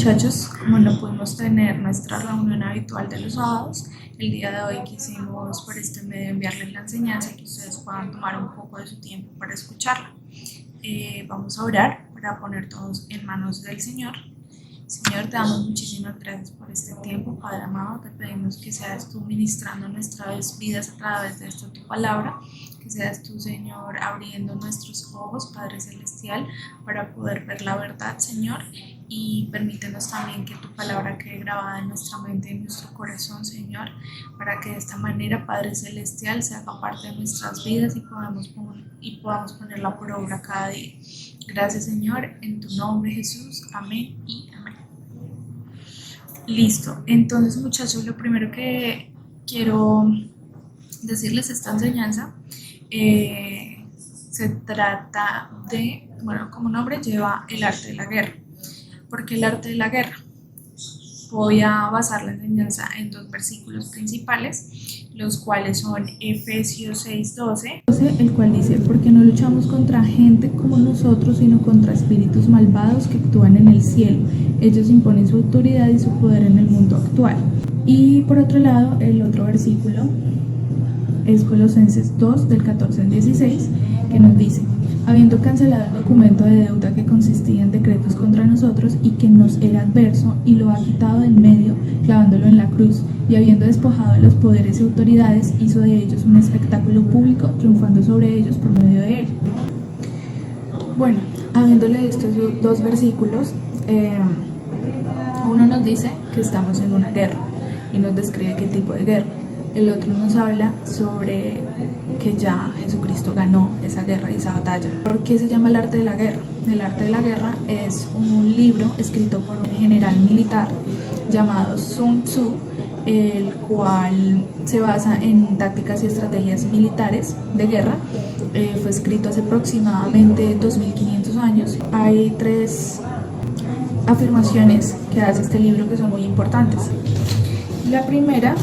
muchachos, como no pudimos tener nuestra reunión habitual de los sábados, el día de hoy quisimos por este medio enviarles la enseñanza y que ustedes puedan tomar un poco de su tiempo para escucharla. Vamos a orar para poner todos en manos del Señor. Señor, te damos muchísimas gracias por este tiempo, Padre amado. Te pedimos que seas tú ministrando nuestras vidas a través de esta tu palabra, que seas tú, Señor, abriendo nuestros ojos, Padre Celestial, para poder ver la verdad, Señor, y permítenos también que tu palabra quede grabada en nuestra mente y en nuestro corazón, Señor, para que de esta manera, Padre Celestial, se haga parte de nuestras vidas y podamos ponerla por obra cada día. Gracias, Señor, en tu nombre, Jesús. Amén y amén. Listo. Entonces, muchachos, lo primero que quiero decirles esta enseñanza se trata de, bueno, como nombre lleva el arte de la guerra. ¿Por qué el arte de la guerra? Voy a basar la enseñanza en dos versículos principales, los cuales son Efesios 6:12, el cual dice: porque no luchamos contra gente como nosotros, sino contra espíritus malvados que actúan en el cielo. Ellos imponen su autoridad y su poder en el mundo actual. Y por otro lado, el otro versículo es Colosenses 2, del 14 al 16, que nos dice: habiendo cancelado el documento de deuda que consistía en decretos contra nosotros y que nos era adverso, y lo ha quitado del medio, clavándolo en la cruz, y habiendo despojado de los poderes y autoridades, hizo de ellos un espectáculo público, triunfando sobre ellos por medio de él. Bueno, habiendo leído estos dos versículos, uno nos dice que estamos en una guerra y nos describe qué tipo de guerra. El otro nos habla sobre que ya Jesucristo ganó esa guerra y esa batalla. ¿Por qué se llama el arte de la guerra? El arte de la guerra es un libro escrito por un general militar llamado Sun Tzu, el cual se basa en tácticas y estrategias militares de guerra. Fue escrito hace aproximadamente 2500 años. Hay tres afirmaciones que hace este libro que son muy importantes. La primera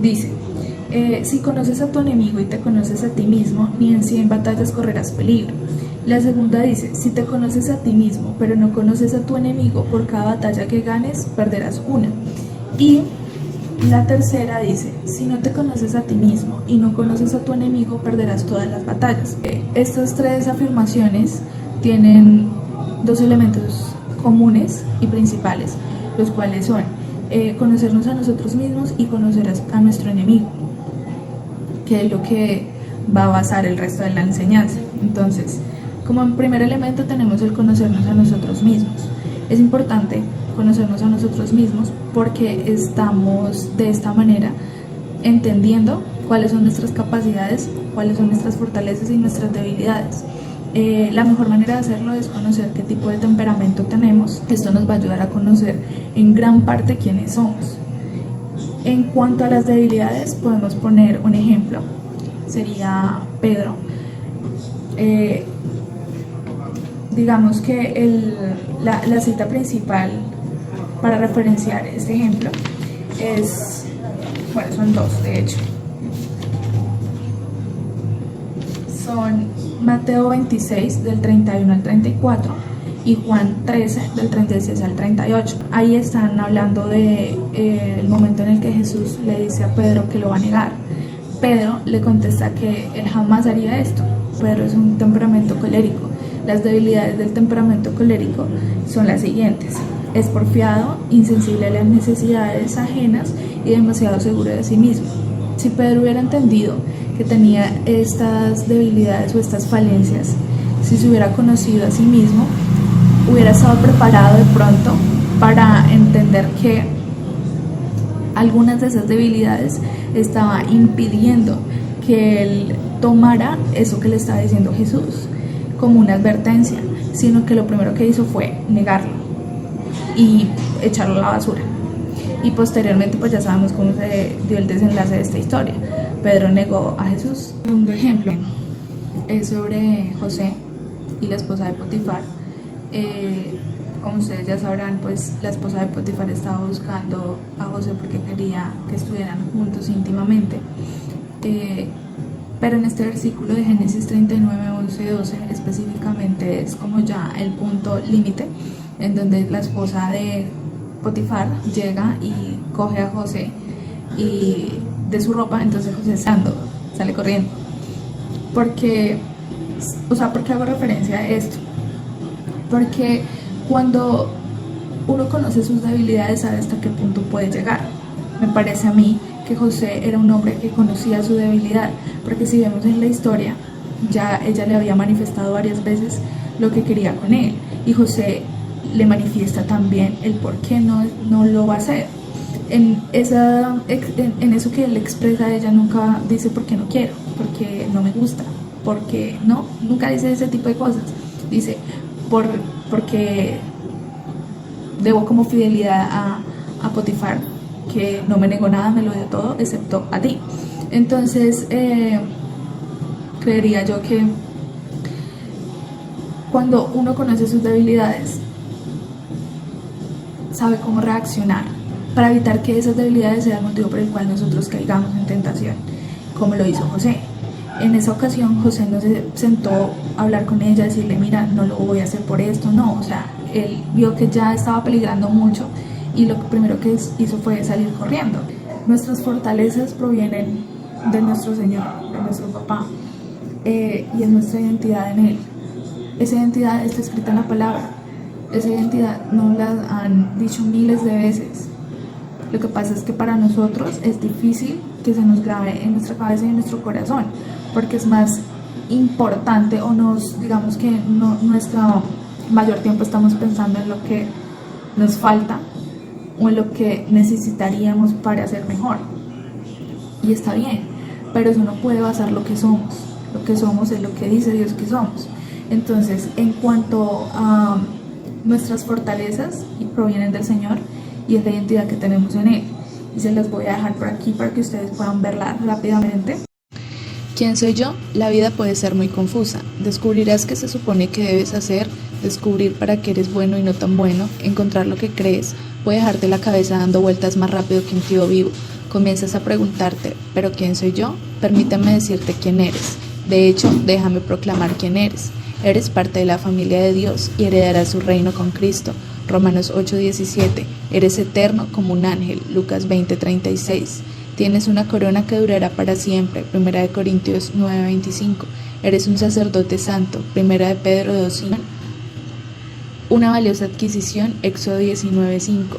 dice: si conoces a tu enemigo y te conoces a ti mismo, ni en 100 batallas correrás peligro. La segunda dice: si te conoces a ti mismo, pero no conoces a tu enemigo, por cada batalla que ganes, perderás una. Y la tercera dice: si no te conoces a ti mismo y no conoces a tu enemigo, perderás todas las batallas. Estas tres afirmaciones tienen dos elementos comunes y principales, los cuales son conocernos a nosotros mismos y conocer a nuestro enemigo, que es lo que va a basar el resto de la enseñanza. Entonces, como primer elemento tenemos el conocernos a nosotros mismos. Es importante conocernos a nosotros mismos porque estamos de esta manera entendiendo cuáles son nuestras capacidades, cuáles son nuestras fortalezas y nuestras debilidades. La mejor manera de hacerlo es conocer qué tipo de temperamento tenemos. Esto nos va a ayudar a conocer en gran parte quiénes somos. En cuanto a las debilidades, podemos poner un ejemplo. Sería Pedro. Digamos que la cita principal para referenciar este ejemplo es, bueno, son dos de hecho. Son Mateo 26 del 31 al 34 y Juan 13 del 36 al 38. Ahí están hablando de el momento en el que Jesús le dice a Pedro que lo va a negar. Pedro le contesta que él jamás haría esto. Pedro es un temperamento colérico. Las debilidades del temperamento colérico son las siguientes: es porfiado, insensible a las necesidades ajenas y demasiado seguro de sí mismo. Si Pedro hubiera entendido que tenía estas debilidades o estas falencias, si se hubiera conocido a sí mismo, hubiera estado preparado de pronto para entender que algunas de esas debilidades estaban impidiendo que él tomara eso que le estaba diciendo Jesús como una advertencia, sino que lo primero que hizo fue negarlo y echarlo a la basura. Y posteriormente pues ya sabemos cómo se dio el desenlace de esta historia. Pedro negó a Jesús. Un segundo ejemplo es sobre José y la esposa de Potifar. Como ustedes ya sabrán, pues la esposa de Potifar estaba buscando a José porque quería que estuvieran juntos íntimamente. Pero en este versículo de Génesis 39, 11, 12 específicamente es como ya el punto límite en donde la esposa de Potifar llega y coge a José y de su ropa, entonces José sale corriendo. Porque, ¿por qué hago referencia a esto? Porque cuando uno conoce sus debilidades sabe hasta qué punto puede llegar. Me parece a mí que José era un hombre que conocía su debilidad, porque si vemos en la historia, ya ella le había manifestado varias veces lo que quería con él, y José le manifiesta también el por qué no lo va a hacer. En eso que él expresa, ella nunca dice por qué no quiero, porque no me gusta, porque no, nunca dice ese tipo de cosas. Dice porque debo como fidelidad a Potifar, que no me negó nada, me lo dio todo, excepto a ti. Entonces, creería yo que cuando uno conoce sus debilidades, sabe cómo reaccionar para evitar que esas debilidades sean el motivo por el cual nosotros caigamos en tentación, como lo hizo José. En esa ocasión José no se sentó a hablar con ella, a decirle, mira, no lo voy a hacer por esto, no, o sea, él vio que ya estaba peligrando mucho y lo primero que hizo fue salir corriendo. Nuestras fortalezas provienen de nuestro Señor, de nuestro Papá, y es nuestra identidad en Él. Esa identidad está escrita en la palabra, esa identidad nos la han dicho miles de veces. Lo que pasa es que para nosotros es difícil que se nos grabe en nuestra cabeza y en nuestro corazón, porque es más importante, o digamos que nuestro mayor tiempo estamos pensando en lo que nos falta o en lo que necesitaríamos para ser mejor. Y está bien, pero eso no puede basar lo que somos. Lo que somos es lo que dice Dios que somos. Entonces, en cuanto a nuestras fortalezas, provienen del Señor y es la identidad que tenemos en Él. Y se las voy a dejar por aquí para que ustedes puedan verla rápidamente. ¿Quién soy yo? La vida puede ser muy confusa. Descubrirás qué se supone que debes hacer, descubrir para qué eres bueno y no tan bueno, encontrar lo que crees, puede dejarte la cabeza dando vueltas más rápido que un tío vivo. Comienzas a preguntarte, ¿pero quién soy yo? Permítame decirte quién eres. De hecho, déjame proclamar quién eres. Eres parte de la familia de Dios y heredarás su reino con Cristo. Romanos 8:17. Eres eterno como un ángel. Lucas 20:36. Tienes una corona que durará para siempre. 1 Corintios 9:25. Eres un sacerdote santo. 1 Pedro 2:5. Una valiosa adquisición. Éxodo 19:5.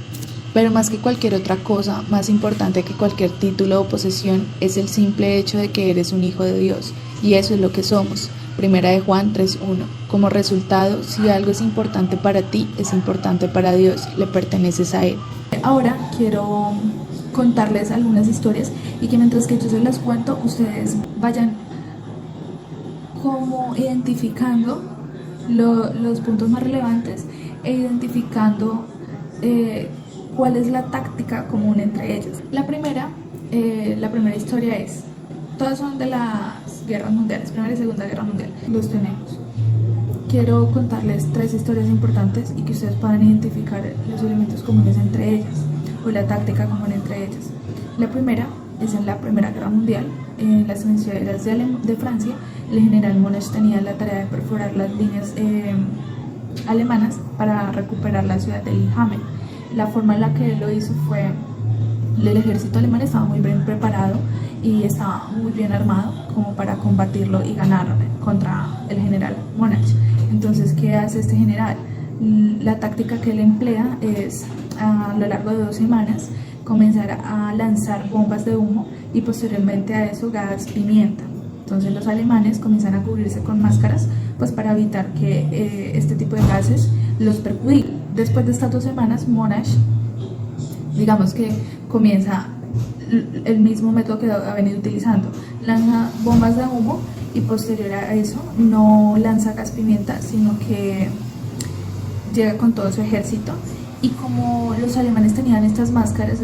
Pero más que cualquier otra cosa, más importante que cualquier título o posesión, es el simple hecho de que eres un hijo de Dios. Y eso es lo que somos. 1 Juan 3:1. Como resultado, si algo es importante para ti, es importante para Dios, le perteneces a Él. Ahora quiero contarles algunas historias y que mientras que yo se las cuento, ustedes vayan como identificando los puntos más relevantes e identificando cuál es la táctica común entre ellos. La primera historia es, todas son de las guerras mundiales, Primera y Segunda Guerra Mundial, los tenemos. Quiero contarles 3 historias importantes y que ustedes puedan identificar los elementos comunes entre ellas o la táctica común entre ellas. La primera es en la Primera Guerra Mundial, en las trincheras de Francia. El general Monash tenía la tarea de perforar las líneas alemanas para recuperar la ciudad de Hameln. La forma en la que él lo hizo fue, el ejército alemán estaba muy bien preparado y estaba muy bien armado como para combatirlo y ganar contra el general Monash. Entonces, ¿qué hace este general? La táctica que él emplea es, a lo largo de 2 semanas, comenzar a lanzar bombas de humo y posteriormente a eso gas pimienta. Entonces los alemanes comienzan a cubrirse con máscaras pues para evitar que este tipo de gases los perjudiquen. Después de estas 2 semanas, Monash, digamos que comienza el mismo método que ha venido utilizando, lanza bombas de humo y posterior a eso no lanza gas pimienta, sino que llega con todo su ejército. Y como los alemanes tenían estas máscaras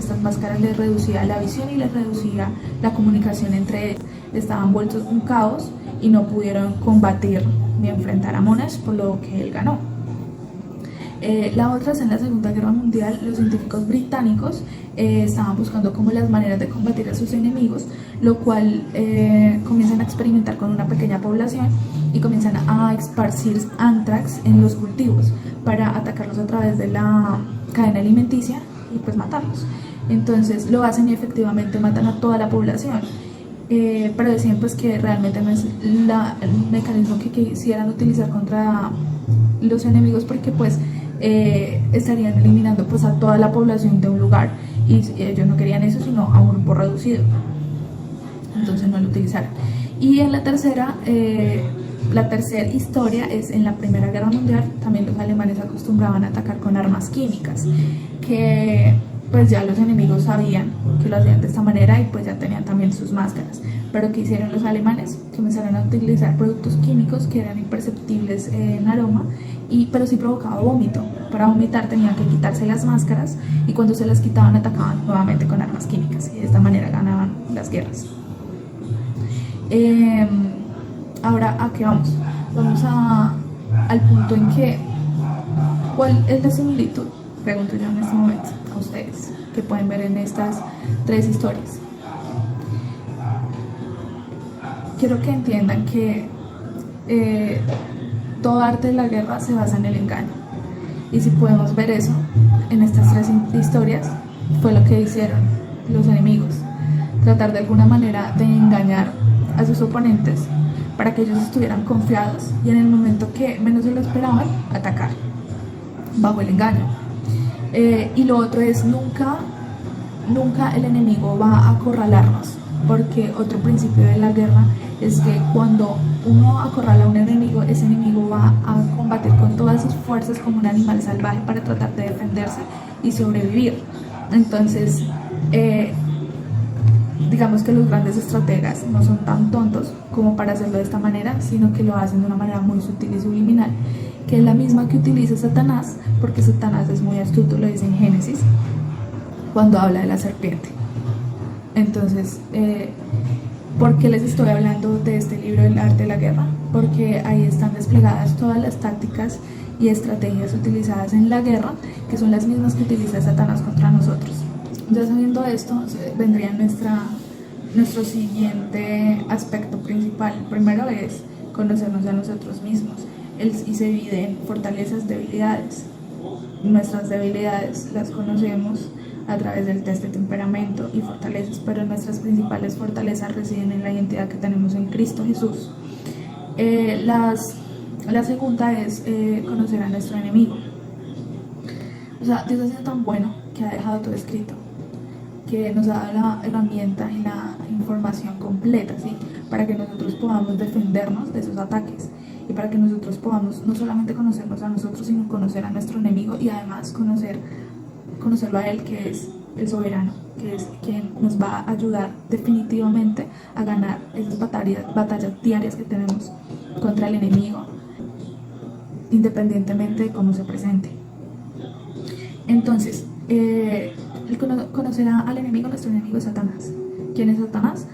les reducía la visión y les reducía la comunicación entre ellos. Estaban vueltos un caos y no pudieron combatir ni enfrentar a Monash, por lo que él ganó. La otra es en la Segunda Guerra Mundial. Los científicos británicos estaban buscando como las maneras de combatir a sus enemigos, lo cual comienzan a experimentar con una pequeña población y comienzan a esparcir anthrax en los cultivos para atacarlos a través de la cadena alimenticia y pues matarlos. Entonces lo hacen y efectivamente matan a toda la población. Pero decían pues que realmente no es el mecanismo que quisieran utilizar contra los enemigos, porque pues estarían eliminando pues a toda la población de un lugar, y ellos no querían eso sino a un grupo reducido, entonces no lo utilizaron. Y en la tercera historia es en la Primera Guerra Mundial. También los alemanes acostumbraban a atacar con armas químicas, que pues ya los enemigos sabían que lo hacían de esta manera y pues ya tenían también sus máscaras. Pero ¿qué hicieron los alemanes? Comenzaron a utilizar productos químicos que eran imperceptibles en aroma, pero sí provocaba vómito. Para vomitar tenían que quitarse las máscaras, y cuando se las quitaban atacaban nuevamente con armas químicas, y de esta manera ganaban las guerras. Ahora, ¿a qué vamos? Vamos al punto en que, ¿cuál es la similitud? Pregunto yo en este momento a ustedes, que pueden ver en estas tres historias. Quiero que entiendan que todo arte de la guerra se basa en el engaño. Y si podemos ver eso en estas tres historias, fue lo que hicieron los enemigos: tratar de alguna manera de engañar a sus oponentes para que ellos estuvieran confiados y en el momento que menos se lo esperaban, atacar bajo el engaño. Y lo otro es nunca el enemigo va a acorralarnos, porque otro principio de la guerra es que cuando uno acorrala a un enemigo, ese enemigo va a combatir con todas sus fuerzas como un animal salvaje para tratar de defenderse y sobrevivir. Entonces, digamos que los grandes estrategas no son tan tontos como para hacerlo de esta manera, sino que lo hacen de una manera muy sutil y subliminal, que es la misma que utiliza Satanás, porque Satanás es muy astuto, lo dice en Génesis, cuando habla de la serpiente. Entonces, ¿por qué les estoy hablando de este libro, El arte de la guerra? Porque ahí están desplegadas todas las tácticas y estrategias utilizadas en la guerra, que son las mismas que utiliza Satanás contra nosotros. Ya sabiendo esto, vendría nuestro siguiente aspecto principal. Primero es conocernos a nosotros mismos, y se divide en fortalezas, debilidades. Nuestras debilidades las conocemos a través del test de temperamento y fortalezas, pero nuestras principales fortalezas residen en la identidad que tenemos en Cristo Jesús. La segunda es conocer a nuestro enemigo. O sea, Dios ha sido tan bueno que ha dejado todo escrito, que nos ha dado la herramienta y la información completa, ¿sí? Para que nosotros podamos defendernos de esos ataques, y para que nosotros podamos no solamente conocernos a nosotros, sino conocer a nuestro enemigo, y además conocerlo a él, que es el soberano, que es quien nos va a ayudar definitivamente a ganar esas batallas diarias que tenemos contra el enemigo, independientemente de cómo se presente. Entonces, conocer al enemigo. Nuestro enemigo es Satanás. ¿Quién es Satanás?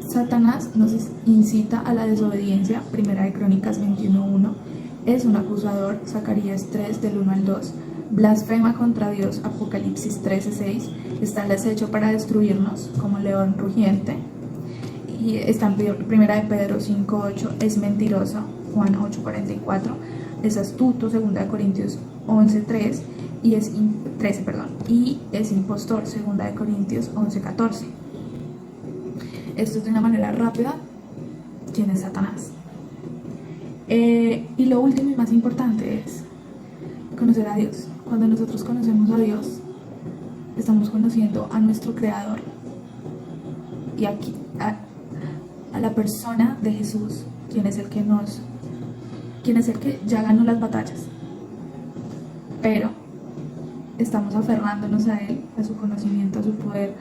Satanás nos incita a la desobediencia, Primera de Crónicas 21:1. Es un acusador, Zacarías 3 del 1 al 2. Blasfema contra Dios, Apocalipsis 13:6. Está al acecho para destruirnos como león rugiente. Y está en Primera de Pedro 5:8. Es mentiroso, Juan 8:44. Es astuto, Segunda de Corintios 11:3. Y es 13, y es impostor, Segunda de Corintios 11:14. Esto es de una manera rápida quién es Satanás. Y lo último y más importante es conocer a Dios. Cuando nosotros conocemos a Dios, estamos conociendo a nuestro Creador, y aquí a la persona de Jesús, quien es el que ya ganó las batallas, pero estamos aferrándonos a Él, a su conocimiento, a su poder,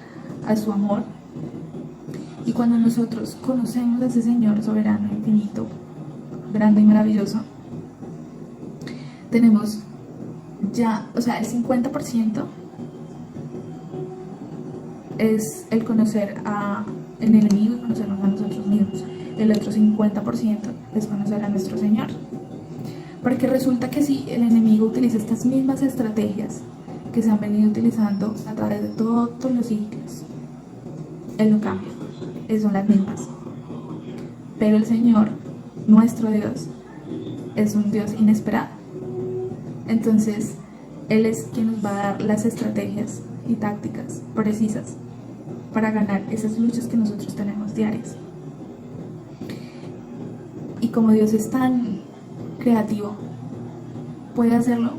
a su amor. Y cuando nosotros conocemos a ese Señor soberano, infinito, grande y maravilloso, tenemos ya, o sea, el 50% es el conocer al enemigo y conocernos a nosotros mismos. El otro 50% es conocer a nuestro Señor. Porque resulta que si el enemigo utiliza estas mismas estrategias que se han venido utilizando a través de todos los siglos, él no cambia, son las mismas. Pero el Señor, nuestro Dios, es un Dios inesperado. Entonces, Él es quien nos va a dar las estrategias y tácticas precisas para ganar esas luchas que nosotros tenemos diarias. Y como Dios es tan creativo, puede hacerlo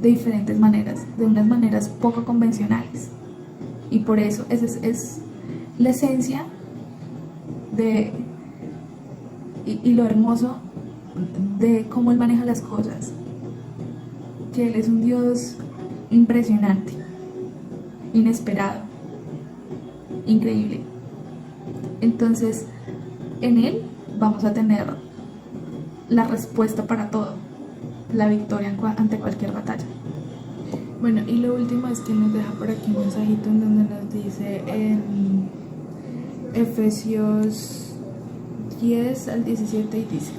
de diferentes maneras, de unas maneras poco convencionales. Y por eso esa es la esencia de y lo hermoso de cómo Él maneja las cosas. Que Él es un Dios impresionante, inesperado, increíble. Entonces, en Él vamos a tener la respuesta para todo, la victoria ante cualquier batalla. Bueno, y lo último es que nos deja por aquí un mensajito en donde nos dice en Efesios 10 al 17 y dice: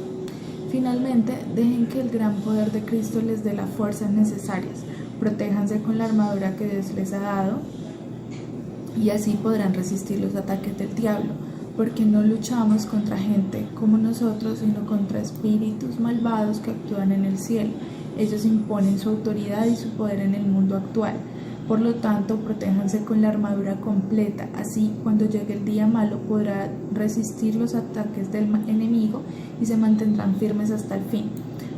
finalmente, dejen que el gran poder de Cristo les dé las fuerzas necesarias, protéjanse con la armadura que Dios les ha dado y así podrán resistir los ataques del diablo, porque no luchamos contra gente como nosotros, sino contra espíritus malvados que actúan en el cielo. Ellos imponen su autoridad y su poder en el mundo actual. Por lo tanto, protéjanse con la armadura completa, así cuando llegue el día malo podrán resistir los ataques del enemigo y se mantendrán firmes hasta el fin.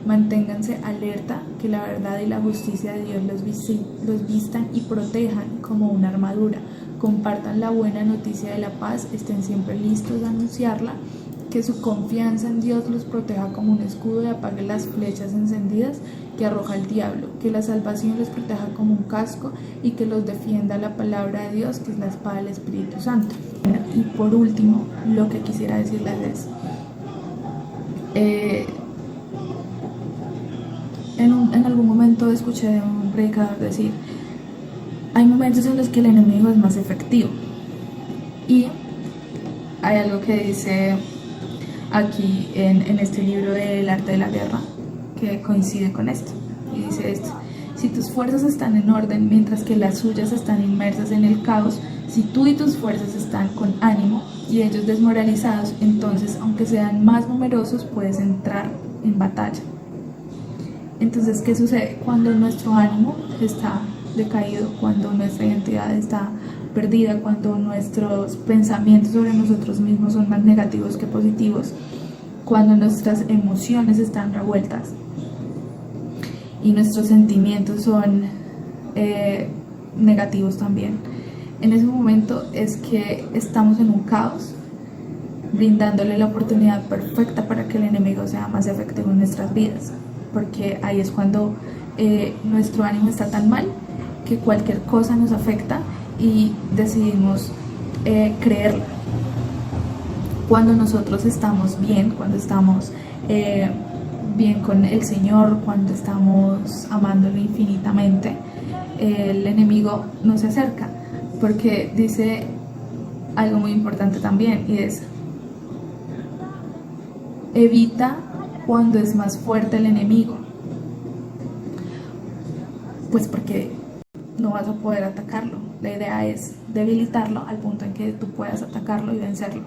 Manténganse alerta, que la verdad y la justicia de Dios los vistan y protejan como una armadura. Compartan la buena noticia de la paz, estén siempre listos a anunciarla, que su confianza en Dios los proteja como un escudo y apague las flechas encendidas que arroja el diablo, que la salvación los proteja como un casco y que los defienda la palabra de Dios, que es la espada del Espíritu Santo. Y por último, lo que quisiera decirles es, en algún momento escuché a un predicador decir: hay momentos en los que el enemigo es más efectivo, y hay algo que dice aquí en este libro del arte de la guerra que coincide con esto, y dice esto: si tus fuerzas están en orden mientras que las suyas están inmersas en el caos, si tú y tus fuerzas están con ánimo y ellos desmoralizados, entonces aunque sean más numerosos puedes entrar en batalla. Entonces, ¿qué sucede? Cuando nuestro ánimo está decaído, cuando nuestra identidad está perdida, cuando nuestros pensamientos sobre nosotros mismos son más negativos que positivos, cuando nuestras emociones están revueltas y nuestros sentimientos son negativos también, en ese momento es que estamos en un caos, brindándole la oportunidad perfecta para que el enemigo sea más efectivo en nuestras vidas, porque ahí es cuando nuestro ánimo está tan mal que cualquier cosa nos afecta y decidimos creerla. Cuando nosotros estamos bien, cuando estamos bien con el Señor, cuando estamos amándolo infinitamente, el enemigo no se acerca, porque dice algo muy importante también, y es: evita cuando es más fuerte el enemigo, pues porque no vas a poder atacarlo. La idea es debilitarlo al punto en que tú puedas atacarlo y vencerlo.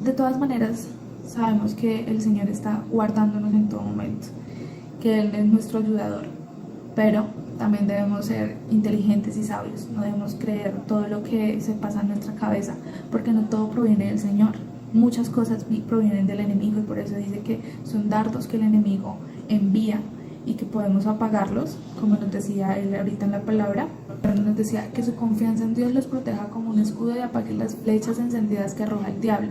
De todas maneras, sabemos que el Señor está guardándonos en todo momento, que Él es nuestro ayudador, pero también debemos ser inteligentes y sabios. No debemos creer todo lo que se pasa en nuestra cabeza, porque no todo proviene del Señor. Muchas cosas provienen del enemigo, y por eso dice que son dardos que el enemigo envía y que podemos apagarlos, como nos decía él ahorita en la palabra. Nos decía que su confianza en Dios los proteja como un escudo y apague las flechas encendidas que arroja el diablo.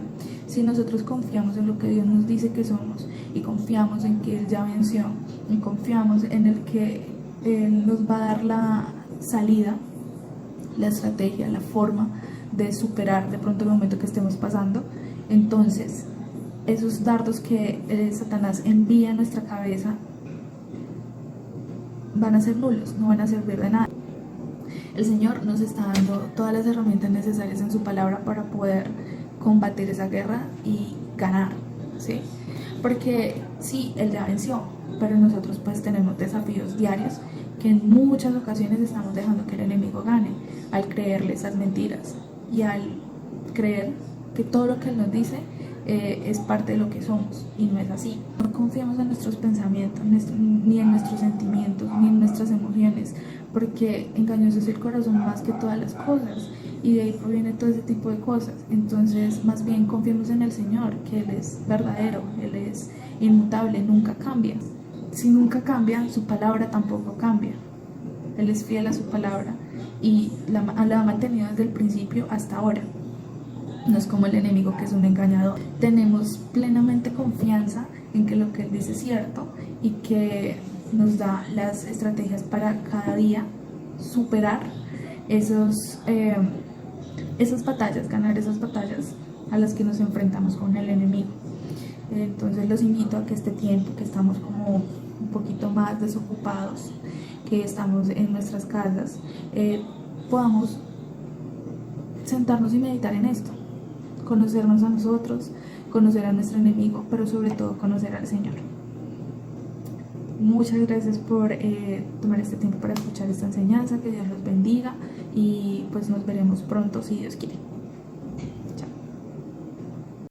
Si nosotros confiamos en lo que Dios nos dice que somos, y confiamos en que Él ya venció, y confiamos en el que Él nos va a dar la salida, la estrategia, la forma de superar de pronto el momento que estemos pasando, entonces esos dardos que Satanás envía a nuestra cabeza van a ser nulos, no van a servir de nada. El Señor nos está dando todas las herramientas necesarias en su palabra para poder combatir esa guerra y ganar, ¿sí? porque sí, Él ya venció, pero nosotros pues tenemos desafíos diarios que en muchas ocasiones estamos dejando que el enemigo gane, al creerle esas mentiras y al creer que todo lo que Él nos dice es parte de lo que somos, y no es así. No confiamos en nuestros pensamientos, ni en nuestros sentimientos, ni en nuestras emociones, porque engañoso es el corazón más que todas las cosas, y de ahí proviene todo ese tipo de cosas. Entonces, más bien confiemos en el Señor, que Él es verdadero, Él es inmutable, nunca cambia. Si nunca cambia, su palabra tampoco cambia. Él es fiel a su palabra y la ha mantenido desde el principio hasta ahora. No es como el enemigo, que es un engañador. Tenemos plenamente confianza en que lo que Él dice es cierto y que nos da las estrategias para cada día superar esas batallas, ganar esas batallas a las que nos enfrentamos con el enemigo. Entonces los invito a que este tiempo que estamos como un poquito más desocupados, que estamos en nuestras casas, podamos sentarnos y meditar en esto, conocernos a nosotros, conocer a nuestro enemigo, pero sobre todo conocer al Señor. Muchas gracias por tomar este tiempo para escuchar esta enseñanza. Que Dios los bendiga y pues nos veremos pronto si Dios quiere.